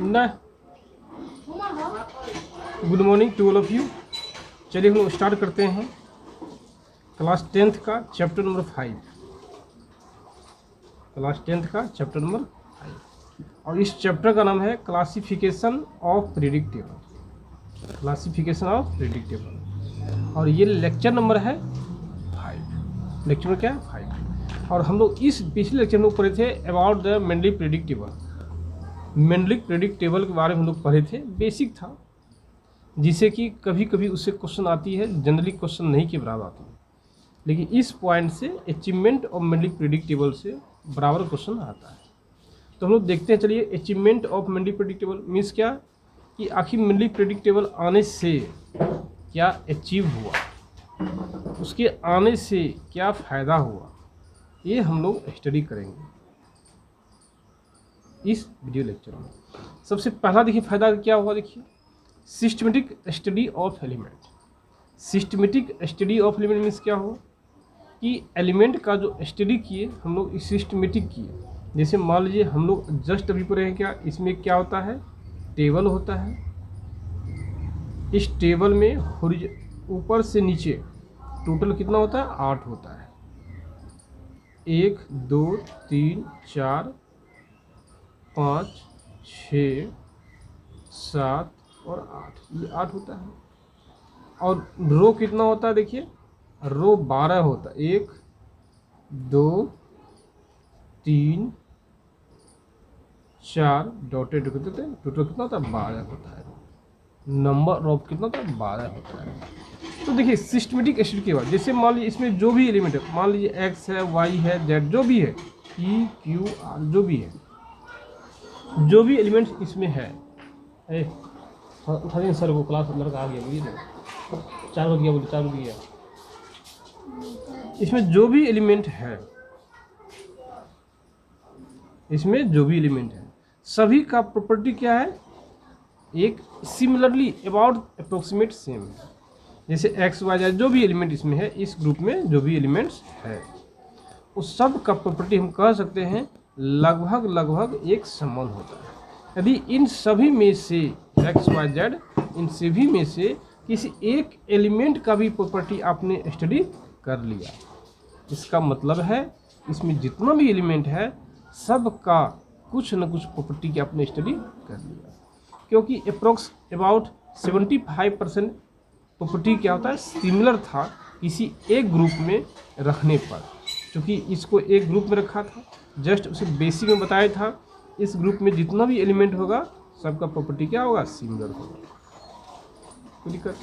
ना। Good morning to all of you. चलिए हम लोग स्टार्ट करते हैं क्लास 10th का चैप्टर नंबर 5। क्लास 10th का चैप्टर नंबर 5 और इस चैप्टर का नाम है classification of predictable. Classification of predictable और ये लेक्चर नंबर है 5। लेक्चर नंबर क्या है 5। और हम लोग इस पिछले लेक्चर में पढ़े थे about the Mendeley predictable. Mendeley predictable के बारे में हम लोग पढ़े थे। बेसिक था जिसे कि कभी कभी उससे क्वेश्चन आती है, जनरली क्वेश्चन नहीं के बराबर आती है, लेकिन इस पॉइंट से अचीवमेंट ऑफ मेंडली प्रेडिक्टेबल से बराबर क्वेश्चन आता है। तो हम लोग देखते हैं। चलिए, achievement of Mendeley predictable means क्या कि आखिर मेंडली प्रेडिक्टेबल आने से क्या अचीव हुआ, उसके आने से क्या फ़ायदा हुआ, ये हम लोग स्टडी करेंगे इस वीडियो लेक्चर में। सबसे पहला देखिए फ़ायदा क्या हुआ। देखिए, systematic study of element. Systematic study of element means क्या हुआ कि एलिमेंट का जो स्टडी किए हम लोग सिस्टमेटिक किए। जैसे मान लीजिए हम लोग जस्ट अभी पढ़े हैं, क्या इसमें क्या होता है, टेबल होता है। इस टेबल में ऊपर से नीचे टोटल कितना होता है, 8 होता है। 1 2 3 4 5 6 7 और 8, ये 8 होता है। और रो कितना होता है, देखिए रो 12 होता है। 1 2 3 4 डॉटेड टोटल कितना होता है, 12 होता है। नंबर ऑफ कितना होता है, 12 होता है। तो देखिए सिस्टमेटिक स्टडी के बाद जैसे मान लीजिए इसमें जो भी एलिमेंट है, मान लीजिए एक्स है, वाई है, जेड, जो भी है, ई क्यू आर, जो भी है, जो भी एलिमेंट इसमें है। सर वो क्लास लड़का आ गया, बोलिए ना, 4 बज गया, बोलिए 4 बज गया। इसमें जो भी एलिमेंट है, इसमें जो भी एलिमेंट है सभी का प्रॉपर्टी क्या है, एक सिमिलरली अबाउट अप्रोक्सीमेट सेम है। जैसे एक्स वाई जेड जो भी एलिमेंट इसमें है, इस ग्रुप में जो भी एलिमेंट्स है उस सब का प्रॉपर्टी हम कह सकते हैं लगभग एक समान होता है। यदि इन सभी में से एक्स वाई जेड, इन सभी में से किसी एक एलिमेंट का भी प्रॉपर्टी आपने स्टडी कर लिया, इसका मतलब है इसमें जितना भी एलिमेंट है सब का कुछ न कुछ प्रॉपर्टी की आपने स्टडी कर लिया। क्योंकि अप्रोक्स अबाउट 75% प्रॉपर्टी क्या होता है, सिमिलर था किसी एक ग्रुप में रखने पर। क्योंकि इसको एक ग्रुप में रखा था, जस्ट उसे बेसिक में बताया था, इस ग्रुप में जितना भी एलिमेंट होगा सबका प्रॉपर्टी क्या होगा, सिमिलर होगा। कोई दिक्कत?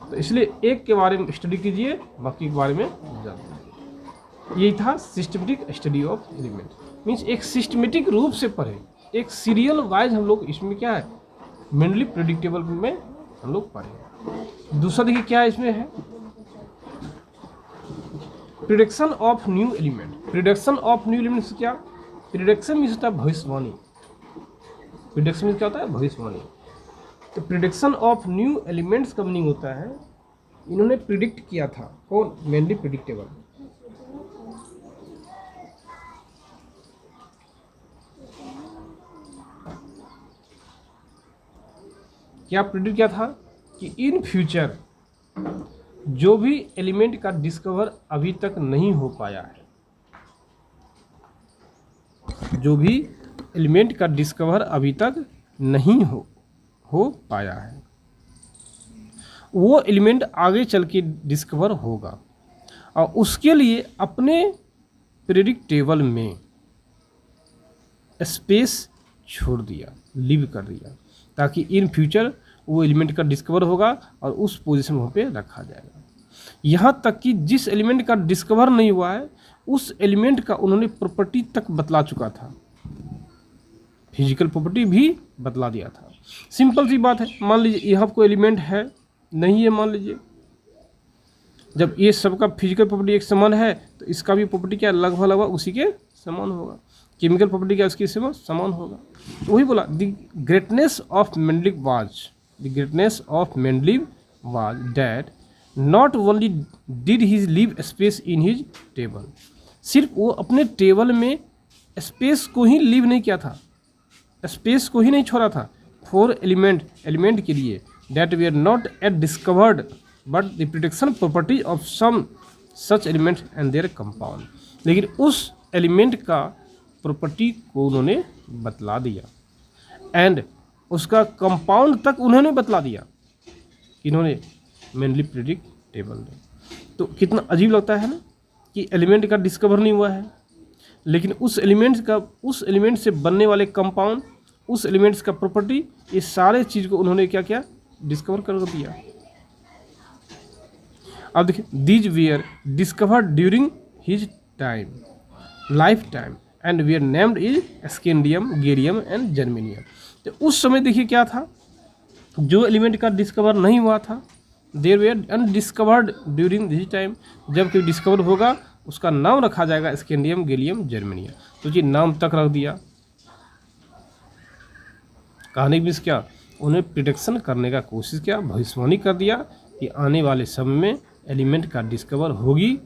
तो इसलिए एक के बारे में स्टडी कीजिए, बाकी के बारे में जानिए। यही था systematic study of element. Means एक सिस्टमेटिक रूप से पढ़े, एक सीरियल वाइज हम लोग इसमें क्या है, मेनली प्रेडिक्टेबल में हम लोग पढ़े। दूसरा देखिए क्या इसमें है, prediction of new element. Prediction of new element क्या, प्रिडिक्शन मीन्स होता है भविष्यवाणी। प्रिडिक्शन मीन्स क्या होता है, भविष्यवाणी। तो प्रिडिक्शन ऑफ न्यू एलिमेंट्स का मीनिंग होता है इन्होंने प्रिडिक्ट किया था, कौन, मेनली प्रेडिक्टेबल। क्या प्रिडिक्ट किया था कि इन फ्यूचर जो भी एलिमेंट का डिस्कवर अभी तक नहीं हो पाया है, जो भी एलिमेंट का डिस्कवर अभी तक नहीं हो पाया है, वो एलिमेंट आगे चल के डिस्कवर होगा। और उसके लिए अपने प्रेडिक्टेबल में स्पेस छोड़ दिया, लीव कर दिया, ताकि इन फ्यूचर वो एलिमेंट का डिस्कवर होगा और उस पोजीशन वहाँ पे रखा जाएगा। यहाँ तक कि जिस एलिमेंट का डिस्कवर नहीं हुआ है उस एलिमेंट का उन्होंने प्रॉपर्टी तक बतला चुका था, फिजिकल प्रॉपर्टी भी बतला दिया था। सिंपल सी बात है, मान लीजिए यहाँ कोई एलिमेंट है नहीं है, मान लीजिए जब ये सबका फिजिकल प्रॉपर्टी एक समान है तो इसका भी प्रॉपर्टी क्या लगभग उसी के समान होगा। केमिकल प्रॉपर्टी क्या उसकी समान होगा। वही बोला, the greatness of Mendeley was that not only did his leave space in his table, सिर्फ वो अपने टेबल में स्पेस को ही लीव नहीं किया था, स्पेस को ही नहीं छोड़ा था। 4 एलिमेंट के लिए that we are not yet discovered but the protection property of some such elements and their compound. लेकिन उस एलिमेंट का प्रॉपर्टी को उन्होंने बतला दिया एंड उसका कंपाउंड तक उन्होंने बतला दिया, इन्होंने मेनली प्रेडिक्टेबल ने। तो कितना अजीब लगता है ना कि एलिमेंट का डिस्कवर नहीं हुआ है, लेकिन उस एलिमेंट से बनने वाले कंपाउंड, उस एलिमेंट्स का प्रॉपर्टी, ये सारे चीज़ को उन्होंने क्या किया, डिस्कवर कर दिया। अब देखिए, these were discovered during his time, life time and were named is scandium, gallium and germanium. तो उस समय देखिए क्या था, जो एलिमेंट का डिस्कवर नहीं हुआ था, there were undiscovered during this time, जब कोई डिस्कवर होगा उसका नाम रखा जाएगा स्कैंडियम, गैलियम, जर्मेनियम। तो जी नाम तक रख दिया। कहानी भी क्या, उन्हें प्रिडिक्शन करने का कोशिश किया, भविष्यवाणी कर दिया कि आने वाले समय में एलिमेंट का डिस्कवर होगी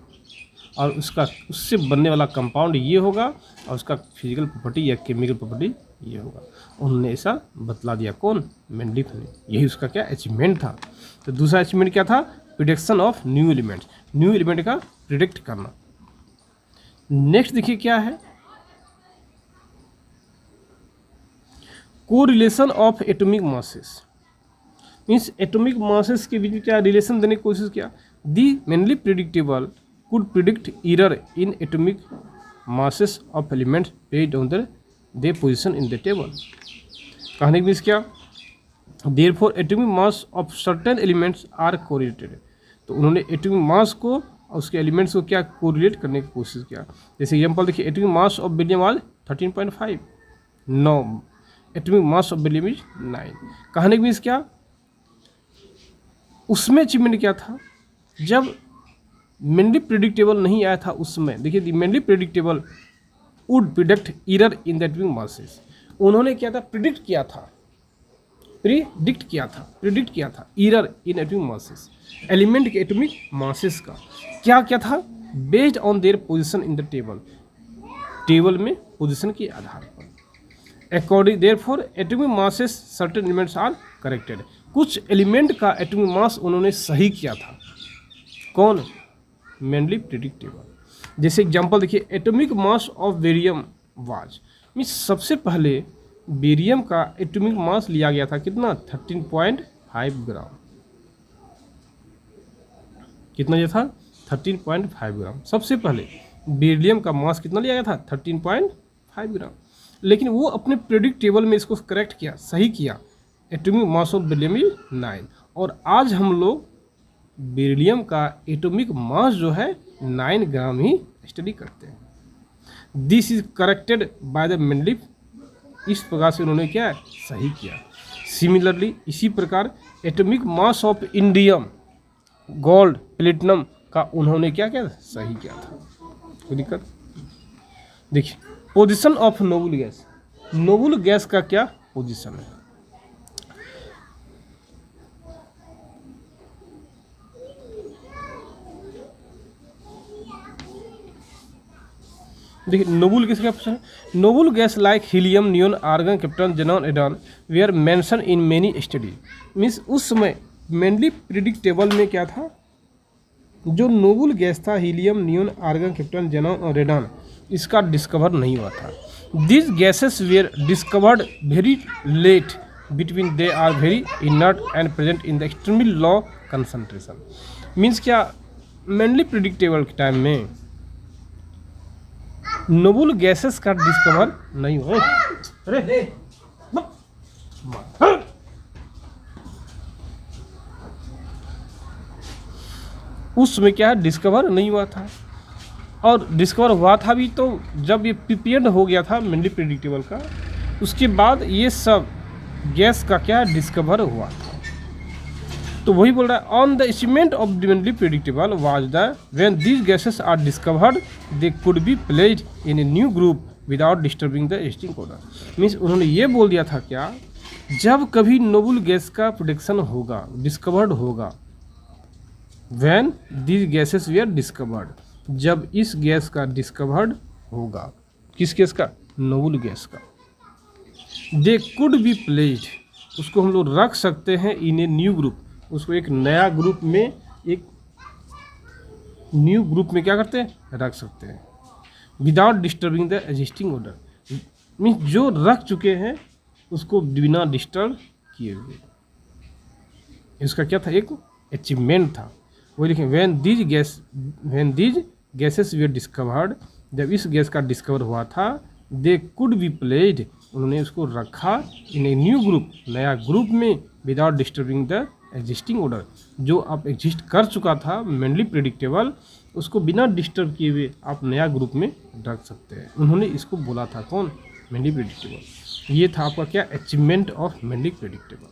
और उससे बनने वाला कंपाउंड ये होगा और उसका फिजिकल प्रॉपर्टी या केमिकल प्रॉपर्टी ये होगा। उन्होंने ऐसा बतला दिया, कौन, मेंडलीफ ने। यही उसका क्या अचीवमेंट था। तो दूसरा अचीवमेंट क्या था, prediction of new elements, new element का प्रिडिक्ट करना। नेक्स्ट देखिए क्या है, correlation of atomic masses, means atomic masses के बीच क्या रिलेशन देने की कोशिश किया। The mainly predictable could predict error in atomic masses of elements based on their position in the table। कहने की मीन्स क्या, therefore atomic mass of certain elements are correlated। तो उन्होंने एटॉमिक मास को और उसके एलिमेंट्स को क्या कोरिलेट करने की कोशिश किया। जैसे एग्जाम्पल देखिए, एटॉमिक मास ऑफ बेरिलियम आज 13.5, 9, atomic mass of beryllium is 9। कहने की मीन्स क्या, उसमें अचीवमेंट क्या था, जब मेनली प्रेडिक्टेबल नहीं आया था उस समय। देखिए, the mainly predictable would predict error in the atomic masses. उन्होंने क्या था, प्रिडिक्ट किया था error in atomic masses, element के एटॉमिक मासेस का क्या क्या था, based on their position in the table में पोजीशन के आधार पर। According therefore atomic masses certain elements are corrected. कुछ एलिमेंट का एटॉमिक मास उन्होंने सही किया था, कौन, मेनली प्रिडिक्टेबल। जैसे एग्जांपल देखिए, atomic mass of barium was, means सबसे पहले बेरियम का एटॉमिक मास लिया गया था कितना, 13.5 ग्राम। कितना ये था, 13.5 ग्राम। सबसे पहले बेरिलियम का मास कितना लिया गया था, 13.5 ग्राम। लेकिन वो अपने प्रेडिक्टेबल में इसको करेक्ट किया, सही किया, atomic mass of beryllium is 9। और आज हम लोग बेरिलियम का एटॉमिक मास जो है 9 ग्राम ही स्टडी करते हैं। This is corrected by the Mendeleev. इस प्रकार से उन्होंने क्या है, सही किया। सिमिलरली इसी प्रकार atomic mass of indium, gold, platinum का उन्होंने क्या किया, सही किया था। कोई दिक्कत। देखिए, position of noble gas, Nobel gas का क्या पोजीशन है। देखिए, नोबल गैस क्या पूछा है, noble gas like helium, neon, argon, krypton, xenon, radon they are mention in many study. Means उस समय मेनली प्रिडिक्टेबल में क्या था, जो नोबल गैस था, helium, neon, argon, krypton, xenon और रेडॉन, इसका डिस्कवर नहीं हुआ था। This gases were discovered very late between, they are very inert and present in the extremely low concentration. Means क्या, मेनली प्रिडिक्टेबल के टाइम में noble gases का discover नहीं हुआ। अरे उस समय क्या है, डिस्कवर नहीं हुआ था। और डिस्कवर हुआ था भी तो जब ये प्रिपेयर्ड हो गया था मेनली प्रेडिक्टेबल का, उसके बाद ये सब गैस का क्या डिस्कवर हुआ था। तो वही बोल रहा है, on the achievement of mainly predictable was the when these gases are discovered they could be placed in a new group without disturbing the existing order. Means उन्होंने ये बोल दिया था क्या, जब कभी नोबल गैस का प्रोडक्शन होगा, डिस्कवर्ड होगा, when these gases were discovered, जब इस गैस का डिस्कवर्ड होगा। किस गैस का? नोबल गैस का। दे कुड बी प्लेस्ड, उसको हम लोग रख सकते हैं इन ए न्यू ग्रुप, उसको एक नया ग्रुप में, एक न्यू ग्रुप में क्या करते हैं? रख सकते हैं। Without disturbing the existing order, means जो रख चुके हैं उसको बिना डिस्टर्ब किए हुए। इसका क्या था? एक अचीवमेंट था। वो लिखें when these gases were discovered, जब इस गैस का डिस्कवर हुआ था, दे कुड बी प्लेस्ड, उन्होंने उसको रखा इन ए न्यू ग्रुप, नया ग्रुप में, without disturbing the existing order, जो आप एग्जिस्ट कर चुका था मेनली प्रेडिक्टेबल, उसको बिना डिस्टर्ब किए हुए आप नया ग्रुप में रख सकते हैं। उन्होंने इसको बोला था कौन? Mainly predictable. ये था आपका क्या? Achievement of mainly predictable.